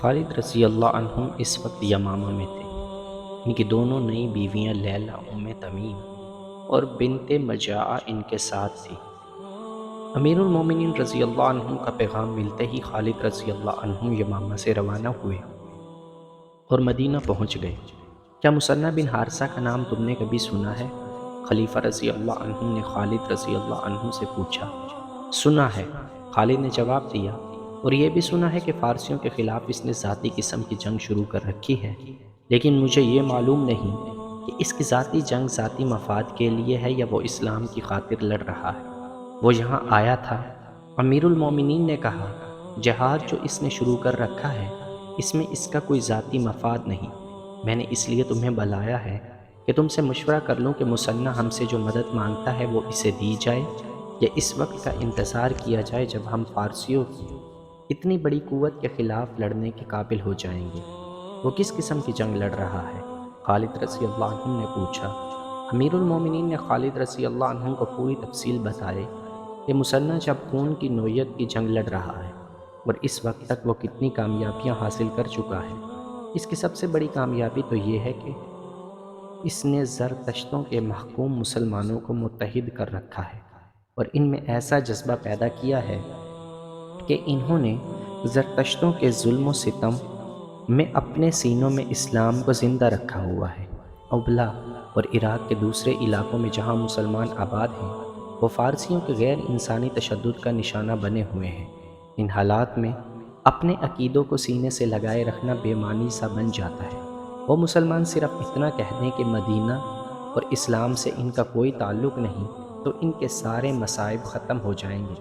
خالد رضی اللہ عنہ اس وقت یمامہ میں تھے۔ ان کی دونوں نئی بیویاں لیلہ تمیم اور بنت مجاعہ ان کے ساتھ تھی۔ امیر المومنین رضی اللہ عنہ کا پیغام ملتے ہی خالد رضی اللہ عنہ یمامہ سے روانہ ہوئے اور مدینہ پہنچ گئے۔ کیا مثنہ بن حارثہ کا نام تم نے کبھی سنا ہے؟ خلیفہ رضی اللہ عنہ نے خالد رضی اللہ عنہ سے پوچھا۔ سنا ہے، خالد نے جواب دیا، اور یہ بھی سنا ہے کہ فارسیوں کے خلاف اس نے ذاتی قسم کی جنگ شروع کر رکھی ہے، لیکن مجھے یہ معلوم نہیں کہ اس کی ذاتی جنگ ذاتی مفاد کے لیے ہے یا وہ اسلام کی خاطر لڑ رہا ہے۔ وہ یہاں آیا تھا۔ امیر المومنین نے کہا، جہاد جو اس نے شروع کر رکھا ہے، اس میں اس کا کوئی ذاتی مفاد نہیں۔ میں نے اس لیے تمہیں بلایا ہے کہ تم سے مشورہ کر لوں کہ مثنہ ہم سے جو مدد مانگتا ہے وہ اسے دی جائے، یا اس وقت کا انتظار کیا جائے جب ہم فارسیوں کی اتنی بڑی قوت کے خلاف لڑنے کے قابل ہو جائیں گے۔ وہ کس قسم کی جنگ لڑ رہا ہے؟ خالد رضی اللہ عنہ نے پوچھا۔ امیر المومنین نے خالد رضی اللہ عنہ کو پوری تفصیل بتائے کہ مثنہ جب خون کی نوعیت کی جنگ لڑ رہا ہے اور اس وقت تک وہ کتنی کامیابیاں حاصل کر چکا ہے۔ اس کی سب سے بڑی کامیابی تو یہ ہے کہ اس نے زرتشتوں کے محکوم مسلمانوں کو متحد کر رکھا ہے اور ان میں ایسا جذبہ پیدا کیا ہے کہ انہوں نے زرتشتوں کے ظلم و ستم میں اپنے سینوں میں اسلام کو زندہ رکھا ہوا ہے۔ ابلا اور عراق کے دوسرے علاقوں میں جہاں مسلمان آباد ہیں، وہ فارسیوں کے غیر انسانی تشدد کا نشانہ بنے ہوئے ہیں۔ ان حالات میں اپنے عقیدوں کو سینے سے لگائے رکھنا بے معنی سا بن جاتا ہے۔ وہ مسلمان صرف اتنا کہہ دیں کہ مدینہ اور اسلام سے ان کا کوئی تعلق نہیں، تو ان کے سارے مصائب ختم ہو جائیں گے۔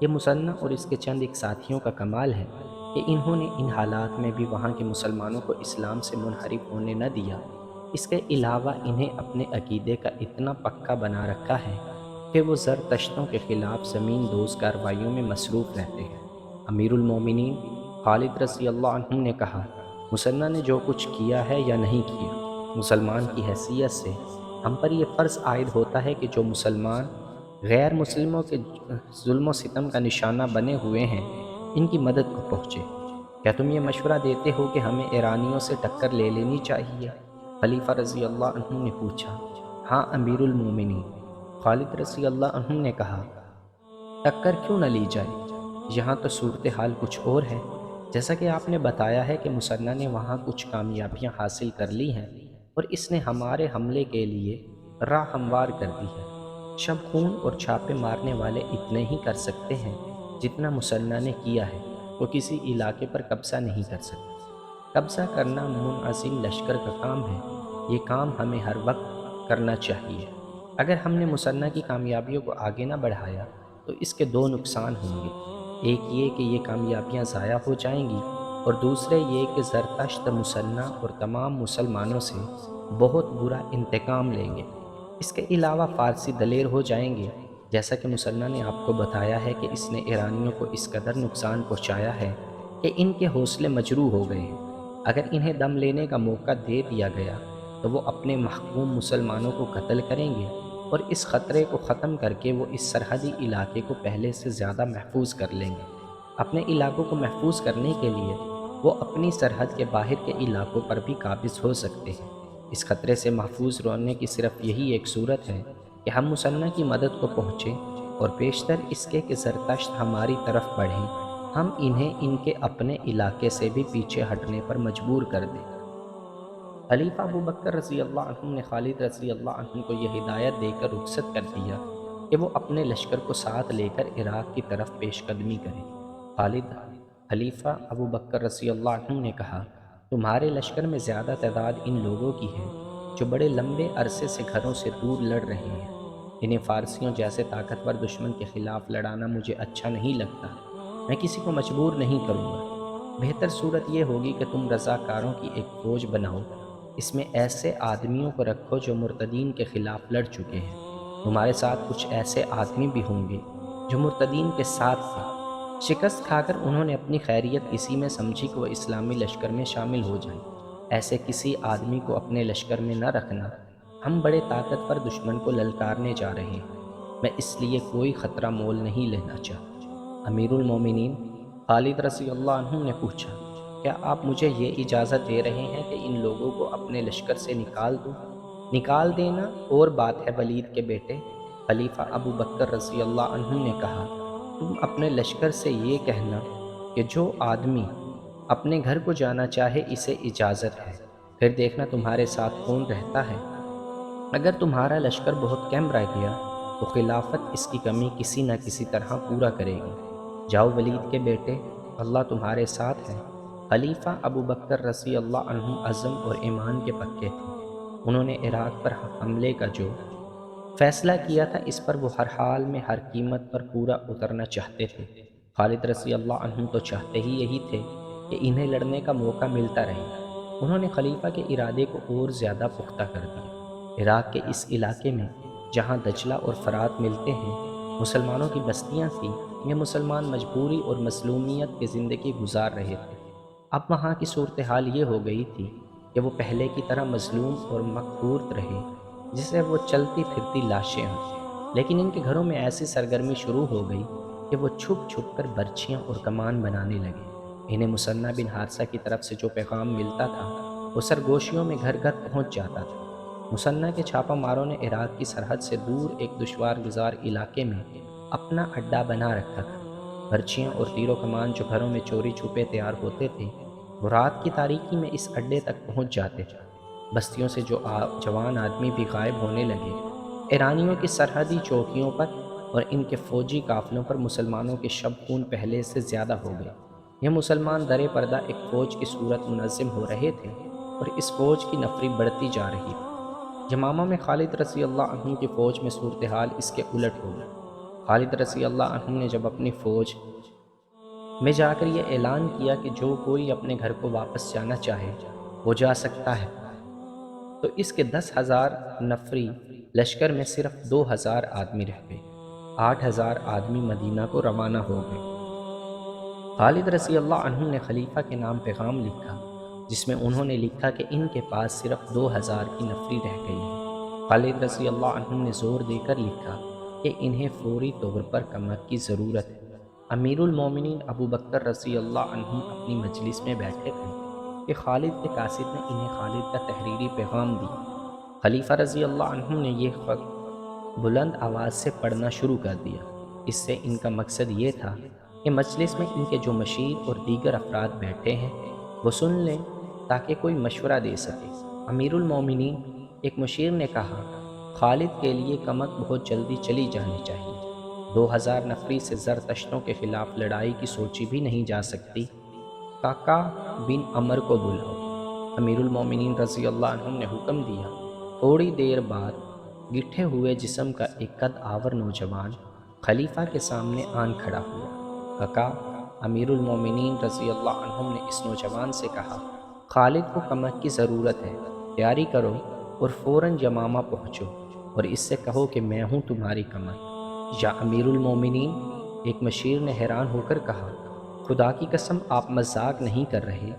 یہ مثنہ اور اس کے چند ایک ساتھیوں کا کمال ہے کہ انہوں نے ان حالات میں بھی وہاں کے مسلمانوں کو اسلام سے منحرف ہونے نہ دیا۔ اس کے علاوہ انہیں اپنے عقیدے کا اتنا پکا بنا رکھا ہے کہ وہ زرتشتوں کے خلاف زمین دوز کارروائیوں میں مصروف رہتے ہیں۔ امیر المومنین خالد رضی اللہ عنہ نے کہا، مثنہ نے جو کچھ کیا ہے یا نہیں کیا، مسلمان کی حیثیت سے ہم پر یہ فرض عائد ہوتا ہے کہ جو مسلمان غیر مسلموں کے ظلم و ستم کا نشانہ بنے ہوئے ہیں، ان کی مدد کو پہنچے۔ کیا تم یہ مشورہ دیتے ہو کہ ہمیں ایرانیوں سے ٹکر لے لینی چاہیے؟ خلیفہ رضی اللہ عنہ نے پوچھا۔ ہاں امیر المومنین، خالد رضی اللہ عنہ نے کہا، ٹکر کیوں نہ لی جائے؟ یہاں تو صورتحال کچھ اور ہے۔ جیسا کہ آپ نے بتایا ہے کہ مثنہ نے وہاں کچھ کامیابیاں حاصل کر لی ہیں اور اس نے ہمارے حملے کے لیے راہ ہموار کر دی ہے۔ شب خون اور چھاپے مارنے والے اتنے ہی کر سکتے ہیں جتنا مثنہ نے کیا ہے، وہ کسی علاقے پر قبضہ نہیں کر سکتے۔ قبضہ کرنا منعظم لشکر کا کام ہے۔ یہ کام ہمیں ہر وقت کرنا چاہیے۔ اگر ہم نے مثنہ کی کامیابیوں کو آگے نہ بڑھایا تو اس کے دو نقصان ہوں گے۔ ایک یہ کہ یہ کامیابیاں ضائع ہو جائیں گی، اور دوسرے یہ کہ زرتشت مثنہ اور تمام مسلمانوں سے بہت برا انتقام لیں گے۔ اس کے علاوہ فارسی دلیر ہو جائیں گے، جیسا کہ مثنہ نے آپ کو بتایا ہے کہ اس نے ایرانیوں کو اس قدر نقصان پہنچایا ہے کہ ان کے حوصلے مجروح ہو گئے ہیں۔ اگر انہیں دم لینے کا موقع دے دیا گیا تو وہ اپنے محکوم مسلمانوں کو قتل کریں گے، اور اس خطرے کو ختم کر کے وہ اس سرحدی علاقے کو پہلے سے زیادہ محفوظ کر لیں گے۔ اپنے علاقوں کو محفوظ کرنے کے لیے وہ اپنی سرحد کے باہر کے علاقوں پر بھی قابض ہو سکتے ہیں۔ اس خطرے سے محفوظ رہنے کی صرف یہی ایک صورت ہے کہ ہم مثنہ کی مدد کو پہنچیں، اور بیشتر اس کے کہ زرتشت ہماری طرف بڑھیں، ہم انہیں ان کے اپنے علاقے سے بھی پیچھے ہٹنے پر مجبور کر دیں۔ خلیفہ ابو بکر رضی اللہ عنہ نے خالد رضی اللہ عنہ کو یہ ہدایت دے کر رخصت کر دیا کہ وہ اپنے لشکر کو ساتھ لے کر عراق کی طرف پیش قدمی کریں۔ خلیفہ ابو بکر رضی اللہ عنہ نے کہا، تمہارے لشکر میں زیادہ تعداد ان لوگوں کی ہے جو بڑے لمبے عرصے سے گھروں سے دور لڑ رہے ہیں۔ انہیں فارسیوں جیسے طاقتور دشمن کے خلاف لڑانا مجھے اچھا نہیں لگتا۔ میں کسی کو مجبور نہیں کروں گا۔ بہتر صورت یہ ہوگی کہ تم رضاکاروں کی ایک فوج بناؤ۔ اس میں ایسے آدمیوں کو رکھو جو مرتدین کے خلاف لڑ چکے ہیں۔ تمہارے ساتھ کچھ ایسے آدمی بھی ہوں گے جو مرتدین کے ساتھ تھے۔ شکست کھا کر انہوں نے اپنی خیریت اسی میں سمجھی کہ وہ اسلامی لشکر میں شامل ہو جائیں۔ ایسے کسی آدمی کو اپنے لشکر میں نہ رکھنا۔ ہم بڑے طاقتور دشمن کو للکارنے جا رہے ہیں۔ میں اس لیے کوئی خطرہ مول نہیں لینا چاہتا۔ امیر المومنین خالد رضی اللہ عنہ نے پوچھا، کیا آپ مجھے یہ اجازت دے رہے ہیں کہ ان لوگوں کو اپنے لشکر سے نکال دوں؟ نکال دینا اور بات ہے ولید کے بیٹے، خلیفہ ابو بکر رضی اللہ عنہ نے کہا، تم اپنے لشکر سے یہ کہنا کہ جو آدمی اپنے گھر کو جانا چاہے اسے اجازت ہے، پھر دیکھنا تمہارے ساتھ کون رہتا ہے۔ اگر تمہارا لشکر بہت کم رہ گیا تو خلافت اس کی کمی کسی نہ کسی طرح پورا کرے گی۔ جاؤ ولید کے بیٹے، اللہ تمہارے ساتھ ہے۔ خلیفہ ابو بکر رضی اللہ عنہ عزم اور ایمان کے پکے تھے۔ انہوں نے عراق پر حملے کا جو فیصلہ کیا تھا اس پر وہ ہر حال میں ہر قیمت پر پورا اترنا چاہتے تھے۔ خالد رضی اللہ عنہ تو چاہتے ہی یہی تھے کہ انہیں لڑنے کا موقع ملتا رہے۔ انہوں نے خلیفہ کے ارادے کو اور زیادہ پختہ کر دیا۔ عراق کے اس علاقے میں جہاں دجلہ اور فرات ملتے ہیں مسلمانوں کی بستیاں تھیں، یہ مسلمان مجبوری اور مظلومیت کی زندگی گزار رہے تھے۔ اب وہاں کی صورتحال یہ ہو گئی تھی کہ وہ پہلے کی طرح مظلوم اور مقہور رہے جسے وہ چلتی پھرتی لاشیں ہوں، لیکن ان کے گھروں میں ایسی سرگرمی شروع ہو گئی کہ وہ چھپ چھپ کر برچھیاں اور کمان بنانے لگے۔ انہیں مثنہ بن حارثہ کی طرف سے جو پیغام ملتا تھا وہ سرگوشیوں میں گھر گھر پہنچ جاتا تھا۔ مثنہ کے چھاپا ماروں نے عراق کی سرحد سے دور ایک دشوار گزار علاقے میں اپنا اڈا بنا رکھا تھا۔ برچھیاں اور تیر و کمان جو گھروں میں چوری چھپے تیار ہوتے تھے وہ رات کی تاریکی میں اس اڈے تک پہنچ جاتے تھے۔ بستیوں سے جو جوان آدمی بھی غائب ہونے لگے، ایرانیوں کی سرحدی چوکیوں پر اور ان کے فوجی قافلوں پر مسلمانوں کے شب خون پہلے سے زیادہ ہو گئے۔ یہ مسلمان درِ پردہ ایک فوج کی صورت منظم ہو رہے تھے اور اس فوج کی نفری بڑھتی جا رہی تھی۔ یمامہ میں خالد رضی اللہ عنہ کی فوج میں صورتحال اس کے الٹ ہو گئی۔ خالد رضی اللہ عنہ نے جب اپنی فوج میں جا کر یہ اعلان کیا کہ جو کوئی اپنے گھر کو واپس جانا چاہے وہ جا سکتا ہے، تو اس کے 10,000 نفری لشکر میں صرف 2,000 آدمی رہ گئے۔ 8,000 آدمی مدینہ کو روانہ ہو گئے۔ خالد رضی اللہ عنہ نے خلیفہ کے نام پیغام لکھا جس میں انہوں نے لکھا کہ ان کے پاس صرف 2,000 کی نفری رہ گئی ہے۔ خالد رضی اللہ عنہ نے زور دے کر لکھا کہ انہیں فوری طور پر کمک کی ضرورت ہے۔ امیر المومنین ابو بکر رضی اللہ عنہ اپنی مجلس میں بیٹھے تھے کہ خالد کے قاصد نے انہیں خالد کا تحریری پیغام دیا۔ خلیفہ رضی اللہ عنہ نے یہ خط بلند آواز سے پڑھنا شروع کر دیا۔ اس سے ان کا مقصد یہ تھا کہ مجلس میں ان کے جو مشیر اور دیگر افراد بیٹھے ہیں وہ سن لیں تاکہ کوئی مشورہ دے سکے۔ امیر المومنین ایک مشیر نے کہا، خالد کے لیے کمک بہت جلدی چلی جانی چاہیے۔ 2,000 نفری سے زرتشتوں کے خلاف لڑائی کی سوچی بھی نہیں جا سکتی۔ کاکا بن عمر کو بلاؤ۔ امیر المومنین رضی اللہ عنہ نے حکم دیا۔ تھوڑی دیر بعد گٹھے ہوئے جسم کا ایک قد آور نوجوان خلیفہ کے سامنے آن کھڑا ہوا۔ کاکا، امیر المومنین رضی اللہ عنہ نے اس نوجوان سے کہا، خالد کو کمک کی ضرورت ہے، تیاری کرو اور فوراً یمامہ پہنچو اور اس سے کہو کہ میں ہوں تمہاری کمک۔ یا امیر المومنین، ایک مشیر نے حیران ہو کر کہا، خدا کی قسم آپ مذاق نہیں کر رہے،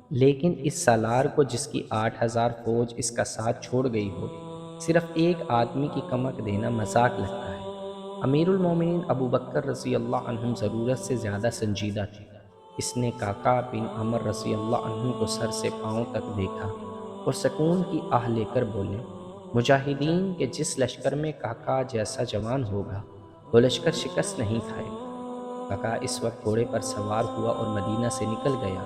لیکن اس سالار کو جس کی 8,000 فوج اس کا ساتھ چھوڑ گئی ہو، صرف ایک آدمی کی کمک دینا مذاق لگتا ہے۔ امیر المومنین ابو بکر رضی اللہ عنہ ضرورت سے زیادہ سنجیدہ تھے۔ اس نے کاکا بن عمر رضی اللہ عنہ کو سر سے پاؤں تک دیکھا اور سکون کی آہ لے کر بولے، مجاہدین کے جس لشکر میں کاکا جیسا جوان ہوگا وہ لشکر شکست نہیں کھائے گا۔ کاکا اس وقت گھوڑے پر سوار ہوا اور مدینہ سے نکل گیا۔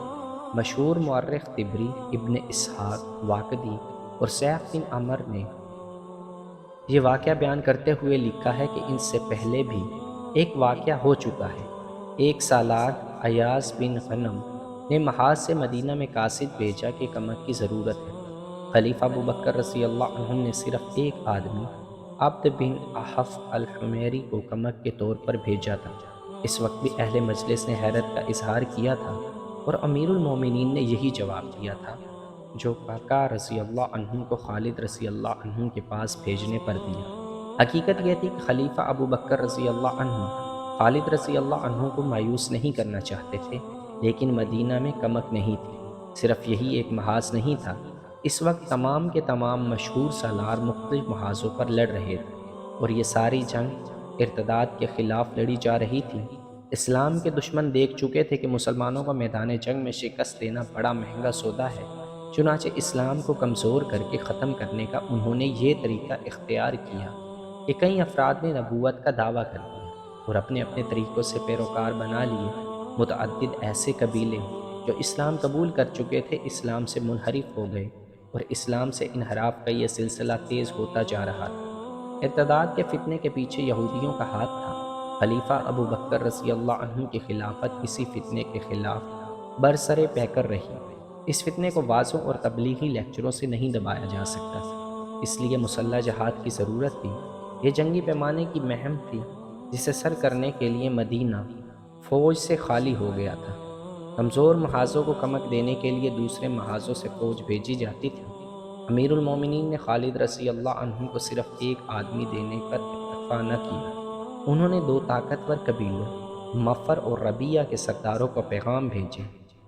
مشہور مورخ طبری، ابن اسحاق واقدی اور سیف بن عمر نے یہ واقعہ بیان کرتے ہوئے لکھا ہے کہ ان سے پہلے بھی ایک واقعہ ہو چکا ہے۔ ایک سالار ایاز بن غنم نے محاذ سے مدینہ میں قاصد بھیجا کہ کمک کی ضرورت ہے۔ خلیفہ ابو بکر رضی اللہ عنہ نے صرف ایک آدمی عبد بن احف الحمیری کو کمک کے طور پر بھیجا تھا۔ اس وقت بھی اہل مجلس نے حیرت کا اظہار کیا تھا اور امیر المومنین نے یہی جواب دیا تھا جو کاکا رضی اللہ عنہ کو خالد رضی اللہ عنہ کے پاس بھیجنے پر دیا۔ حقیقت یہ تھی کہ خلیفہ ابو بکر رضی اللہ عنہ خالد رضی اللہ عنہ کو مایوس نہیں کرنا چاہتے تھے، لیکن مدینہ میں کمک نہیں تھی۔ صرف یہی ایک محاذ نہیں تھا، اس وقت تمام کے تمام مشہور سالار مختلف محاذوں پر لڑ رہے تھے اور یہ ساری جنگ ارتداد کے خلاف لڑی جا رہی تھی۔ اسلام کے دشمن دیکھ چکے تھے کہ مسلمانوں کا میدان جنگ میں شکست دینا بڑا مہنگا سودا ہے، چنانچہ اسلام کو کمزور کر کے ختم کرنے کا انہوں نے یہ طریقہ اختیار کیا کہ کئی افراد نے نبوت کا دعویٰ کر دیا اور اپنے اپنے طریقوں سے پیروکار بنا لیے۔ متعدد ایسے قبیلے جو اسلام قبول کر چکے تھے اسلام سے منحرف ہو گئے، اور اسلام سے انحراف کا یہ سلسلہ تیز ہوتا جا رہا تھا۔ ارتداد کے فتنے کے پیچھے یہودیوں کا ہاتھ تھا۔ خلیفہ ابو بکر رضی اللہ عنہ کی خلافت اسی فتنے کے خلاف برسر پیکر رہی۔ اس فتنے کو واضح اور تبلیغی لیکچروں سے نہیں دبایا جا سکتا تھا، اس لیے مسلح جہاد کی ضرورت تھی۔ یہ جنگی پیمانے کی مہم تھی جسے سر کرنے کے لیے مدینہ فوج سے خالی ہو گیا تھا۔ کمزور محاذوں کو کمک دینے کے لیے دوسرے محاذوں سے فوج بھیجی جاتی تھی۔ امیر المومنین نے خالد رضی اللہ عنہ کو صرف ایک آدمی دینے پر اکتفا نہ کیا، انہوں نے دو طاقتور قبیلوں مفر اور ربیہ کے سرداروں کو پیغام بھیجے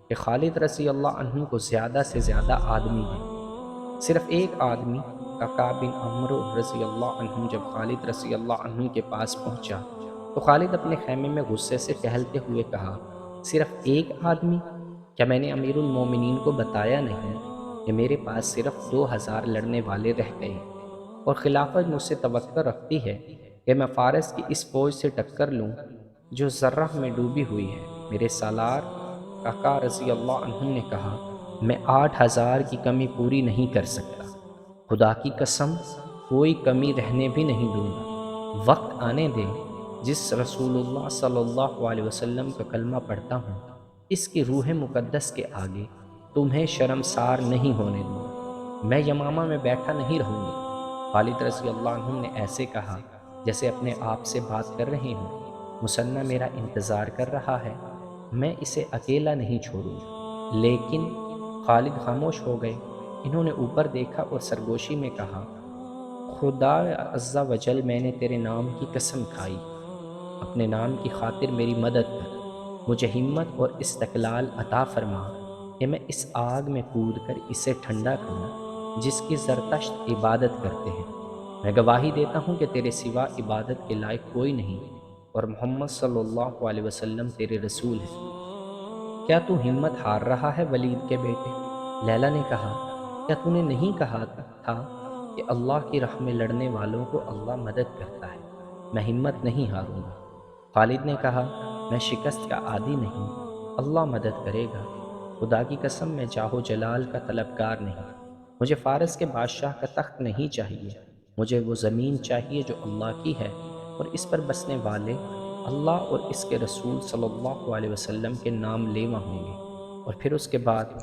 کہ خالد رضی اللہ عنہ کو زیادہ سے زیادہ آدمی دیں۔ صرف ایک آدمی قعقاع بن عمرو رضی اللہ عنہ جب خالد رضی اللہ عنہ کے پاس پہنچا تو خالد اپنے خیمے میں غصے سے ٹہلتے ہوئے کہا، صرف ایک آدمی؟ کیا میں نے امیر المومنین کو بتایا نہیں کہ میرے پاس صرف 2000 لڑنے والے رہ گئے ہیں، اور خلافت مجھ سے توقع رکھتی ہے کہ میں فارس کی اس فوج سے ٹکر لوں جو ذرہ میں ڈوبی ہوئی ہے؟ میرے سالار قعقاع رضی اللہ عنہ نے کہا، میں 8000 کی کمی پوری نہیں کر سکتا، خدا کی قسم کوئی کمی رہنے بھی نہیں دوں گا۔ وقت آنے دے جس رسول اللہ صلی اللہ علیہ وسلم کا کلمہ پڑھتا ہوں، اس کی روح مقدس کے آگے تمہیں شرمسار نہیں ہونے دوں گا۔ میں یمامہ میں بیٹھا نہیں رہوں گا۔ خالد رضی اللہ عنہ نے ایسے کہا جیسے اپنے آپ سے بات کر رہے ہوں، مثنیٰ میرا انتظار کر رہا ہے، میں اسے اکیلا نہیں چھوڑوں گا۔ لیکن خالد خاموش ہو گئے۔ انہوں نے اوپر دیکھا اور سرگوشی میں کہا، خدا عز و جل، میں نے تیرے نام کی قسم کھائی، اپنے نام کی خاطر میری مدد کر، مجھے ہمت اور استقلال عطا فرما کہ میں اس آگ میں کود کر اسے ٹھنڈا کروں جس کی زرتشت عبادت کرتے ہیں۔ میں گواہی دیتا ہوں کہ تیرے سوا عبادت کے لائق کوئی نہیں، اور محمد صلی اللہ علیہ وسلم تیرے رسول ہے۔ کیا تو ہمت ہار رہا ہے ولید کے بیٹے؟ لیلا نے کہا، کیا تو نے نہیں کہا تھا کہ اللہ کی راہ میں لڑنے والوں کو اللہ مدد کرتا ہے؟ میں ہمت نہیں ہاروں گا۔ خالد نے کہا، میں شکست کا عادی نہیں، اللہ مدد کرے گا۔ خدا کی قسم میں جاہ و جلال کا طلبگار نہیں، مجھے فارس کے بادشاہ کا تخت نہیں چاہیے، مجھے وہ زمین چاہیے جو اللہ کی ہے اور اس پر بسنے والے اللہ اور اس کے رسول صلی اللہ علیہ وسلم کے نام لیوا ہوں گے، اور پھر اس کے بعد